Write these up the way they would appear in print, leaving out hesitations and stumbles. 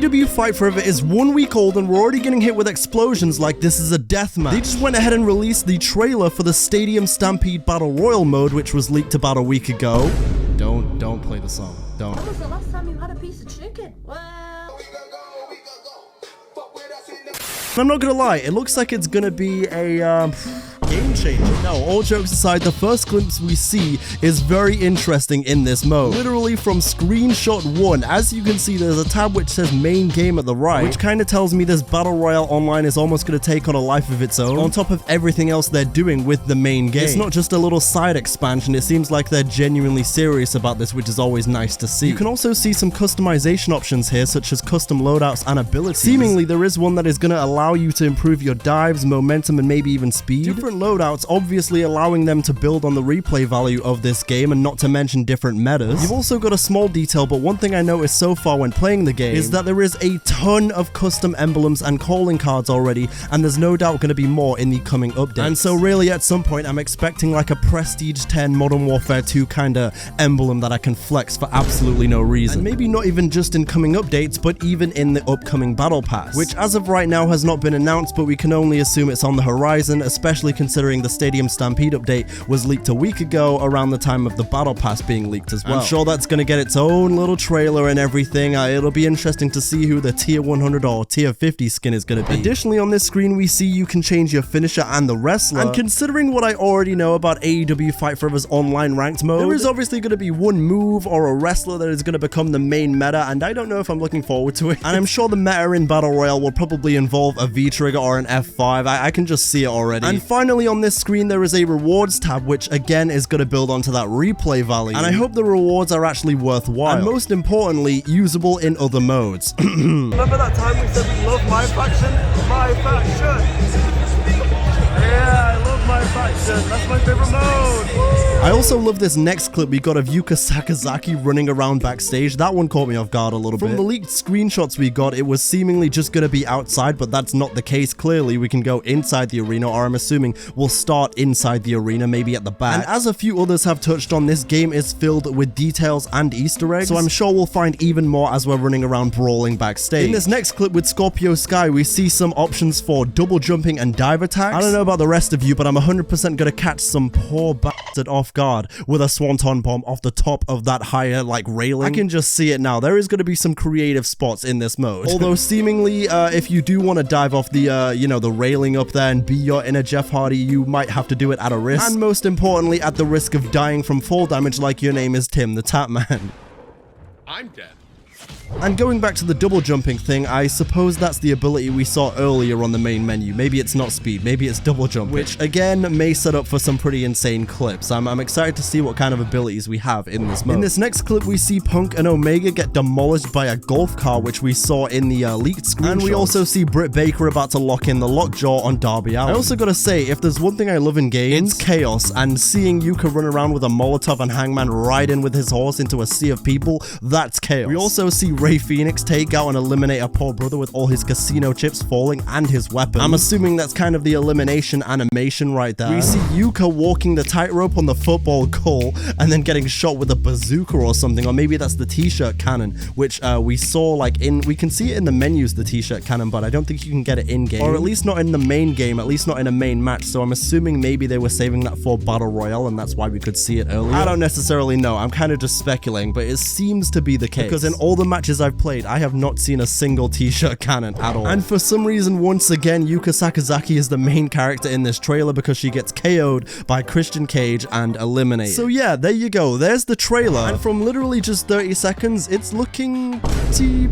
AEW Fight Forever is 1 week old and we're already getting hit with explosions like this is a deathmatch. They just went ahead and released the trailer for the Stadium Stampede Battle Royale mode, which was leaked about a week ago. Don't play the song. Don't. When was the last time you had a piece of chicken? Well... I'm not gonna lie, it looks like it's gonna be a game changer. No, all jokes aside, the first glimpse we see is very interesting in this mode. Literally from screenshot 1, as you can see, there's a tab which says main game at the right, which kind of tells me this Battle Royale Online is almost going to take on a life of its own, on top of everything else they're doing with the main game. It's not just a little side expansion, it seems like they're genuinely serious about this, which is always nice to see. You can also see some customization options here, such as custom loadouts and abilities. Seemingly, there is one that is going to allow you to improve your dives, momentum, and maybe even speed. Different loadouts, obviously allowing them to build on the replay value of this game, and not to mention different metas. You've also got a small detail, but one thing I noticed so far when playing the game is that there is a ton of custom emblems and calling cards already, and there's no doubt going to be more in the coming updates. And so really at some point I'm expecting like a Prestige 10 Modern Warfare 2 kind of emblem that I can flex for absolutely no reason. And maybe not even just in coming updates, but even in the upcoming Battle Pass, which as of right now has not been announced, but we can only assume it's on the horizon, especially considering the Stadium Stampede update was leaked a week ago around the time of the Battle Pass being leaked as well. I'm sure that's going to get its own little trailer and everything. It'll be interesting to see who the tier 100 or tier 50 skin is going to be. Additionally, on this screen we see you can change your finisher and the wrestler, and considering what I already know about AEW Fight Forever's online ranked mode, there is obviously going to be one move or a wrestler that is going to become the main meta, and I don't know if I'm looking forward to it. And I'm sure the meta in Battle Royale will probably involve a V-trigger or an F5. I can just see it already. And finally on this screen there is a rewards tab, which again is going to build onto that replay value, and I hope the rewards are actually worthwhile, and most importantly usable in other modes. Remember that time we said we love my faction? My faction! Yeah, I love my faction. That's my favorite mode. I also love this next clip we got of Yuka Sakazaki running around backstage. That one caught me off guard a little bit. From the leaked screenshots we got, it was seemingly just going to be outside, but that's not the case. Clearly, we can go inside the arena, or I'm assuming we'll start inside the arena, maybe at the back. And as a few others have touched on, this game is filled with details and Easter eggs, so I'm sure we'll find even more as we're running around brawling backstage. In this next clip with Scorpio Sky, we see some options for double jumping and dive attacks. I don't know about the rest of you, but I'm 100% going to catch some poor bastard off guard with a swanton bomb off the top of that higher like railing. I can just see it now. There is going to be some creative spots in this mode. Although seemingly if you do want to dive off the you know, the railing up there and be your inner Jeff Hardy, you might have to do it at a risk, and most importantly at the risk of dying from fall damage like your name is Tim the Tap Man. I'm dead. And going back to the double jumping thing, I suppose that's the ability we saw earlier on the main menu. Maybe it's not speed, maybe it's double jumping, which again may set up for some pretty insane clips. I'm excited to see what kind of abilities we have in this mode. In this next clip we see Punk and Omega get demolished by a golf car, which we saw in the leaked screenshot. And we also see Britt Baker about to lock in the lockjaw on Darby Allin. I also gotta say, if there's one thing I love in games, it's chaos, and seeing Yuka run around with a Molotov and Hangman ride in with his horse into a sea of people, that's chaos. We also see Ray Phoenix take out and eliminate a poor brother with all his casino chips falling and his weapon. I'm assuming that's kind of the elimination animation right there. We see Yuka walking the tightrope on the football goal and then getting shot with a bazooka or something, or maybe that's the t-shirt cannon, which we saw like we can see it in the menus, the t-shirt cannon, but I don't think you can get it in game, or at least not in the main game, at least not in a main match. So I'm assuming maybe they were saving that for Battle Royale and that's why we could see it earlier. I don't necessarily know, I'm kind of just speculating, but it seems to be the case, because in all the matches I've played, I have not seen a single t-shirt cannon at all. And for some reason, once again, Yuka Sakazaki is the main character in this trailer because she gets KO'd by Christian Cage and eliminated. So yeah, there you go. There's the trailer. And from literally just 30 seconds, it's looking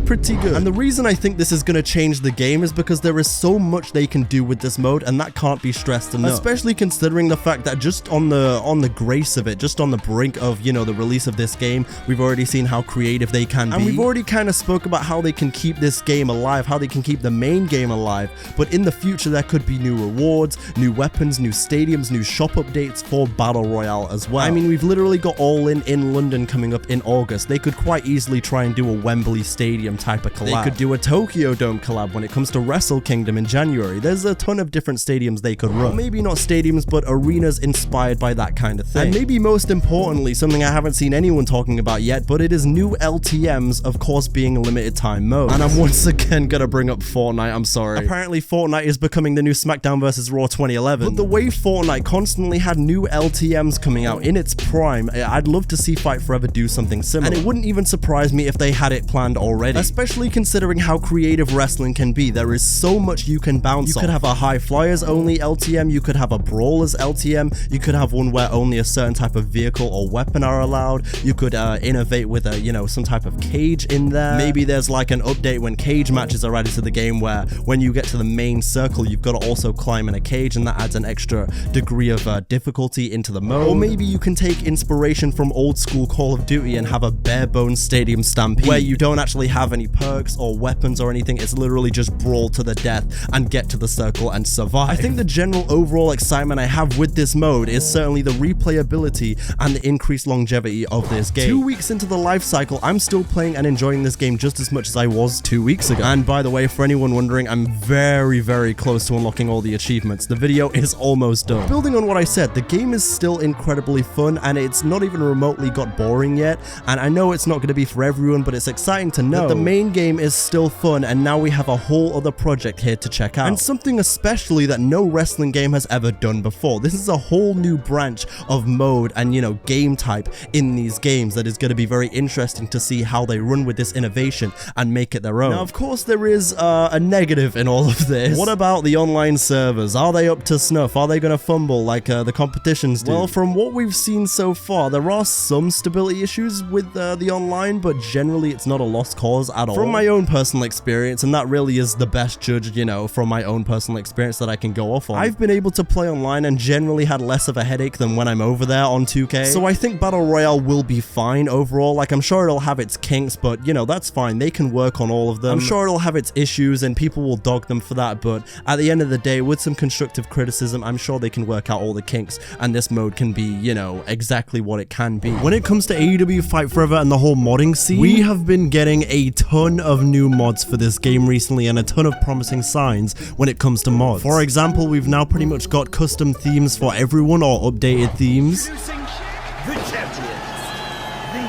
pretty good. And the reason I think this is going to change the game is because there is so much they can do with this mode, and that can't be stressed enough. Especially considering the fact that just on the grace of it, just on the brink of, you know, the release of this game, we've already seen how creative they can be. And we've already kind of spoke about how they can keep this game alive, how they can keep the main game alive, but in the future there could be new rewards, new weapons, new stadiums, new shop updates for Battle Royale as well. I mean, we've literally got All In London coming up in August. They could quite easily try and do a Wembley Stadium type of collab. They could do a Tokyo Dome collab when it comes to Wrestle Kingdom in January. There's a ton of different stadiums they could run. Or maybe not stadiums, but arenas inspired by that kind of thing. And maybe most importantly, something I haven't seen anyone talking about yet, but it is new LTMs, of course, course being limited time mode. And I'm once again gonna bring up Fortnite, I'm sorry. Apparently Fortnite is becoming the new SmackDown vs. Raw 2011. But the way Fortnite constantly had new LTMs coming out in its prime, I'd love to see Fight Forever do something similar. And it wouldn't even surprise me if they had it planned already. Especially considering how creative wrestling can be. There is so much you can bounce off. You could have a high flyers only LTM, you could have a brawlers LTM, you could have one where only a certain type of vehicle or weapon are allowed, you could innovate with a, you know, some type of cage in there. Maybe there's like an update when cage matches are added to the game where when you get to the main circle, you've got to also climb in a cage, and that adds an extra degree of difficulty into the mode. Or maybe you can take inspiration from old school Call of Duty and have a bare bones stadium stampede where you don't actually have any perks or weapons or anything. It's literally just brawl to the death and get to the circle and survive. I think the general overall excitement I have with this mode is certainly the replayability and the increased longevity of this game. 2 weeks into the life cycle, I'm still playing and enjoying this game just as much as I was 2 weeks ago. And by the way, for anyone wondering, I'm very close to unlocking all the achievements. The video is almost done. Building on what I said, the game is still incredibly fun, and it's not even remotely got boring yet. And I know it's not going to be for everyone, but it's exciting to know that the main game is still fun, and now we have a whole other project here to check out. And something especially that no wrestling game has ever done before. This is a whole new branch of mode and, you know, game type in these games that is going to be very interesting to see how they run with this innovation and make it their own. Now, of course, there is a negative in all of this. What about the online servers? Are they up to snuff? Are they going to fumble like the competitions do? Well, from what we've seen so far, there are some stability issues with the online, but generally it's not a lost cause at all. From my own personal experience, and that really is the best judge, you know, from my own personal experience that I can go off on, I've been able to play online and generally had less of a headache than when I'm over there on 2K. So I think Battle Royale will be fine overall. Like, I'm sure it'll have its kinks, but, you know, that's fine. They can work on all of them. I'm sure it'll have its issues and people will dog them for that, but at the end of the day, with some constructive criticism, I'm sure they can work out all the kinks, and this mode can be, you know, exactly what it can be. When it comes to AEW Fight Forever and the whole modding scene, we have been getting a ton of new mods for this game recently and a ton of promising signs when it comes to mods. For example, we've now pretty much got custom themes for everyone, or updated themes. The champions, the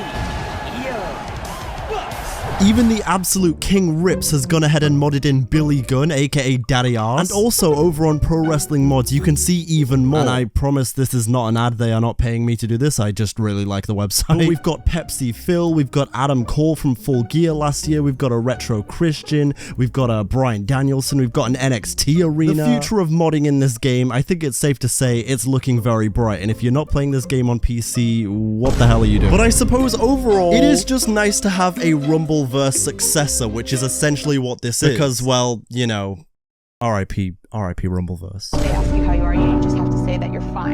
Young Bucks. Even the absolute King Rips has gone ahead and modded in Billy Gunn, aka Daddy Arse. And also over on Pro Wrestling Mods, you can see even more. And I promise this is not an ad, they are not paying me to do this, I just really like the website. But we've got Pepsi Phil, we've got Adam Cole from Full Gear last year, we've got a Retro Christian, we've got a Bryan Danielson, we've got an NXT arena. The future of modding in this game, I think it's safe to say it's looking very bright, and if you're not playing this game on PC, what the hell are you doing? But I suppose overall, it is just nice to have a Rumbleverse successor, which is essentially what this is. Because, well, you know, RIP Rumbleverse. They ask you how you are, you just have to say that you're fine.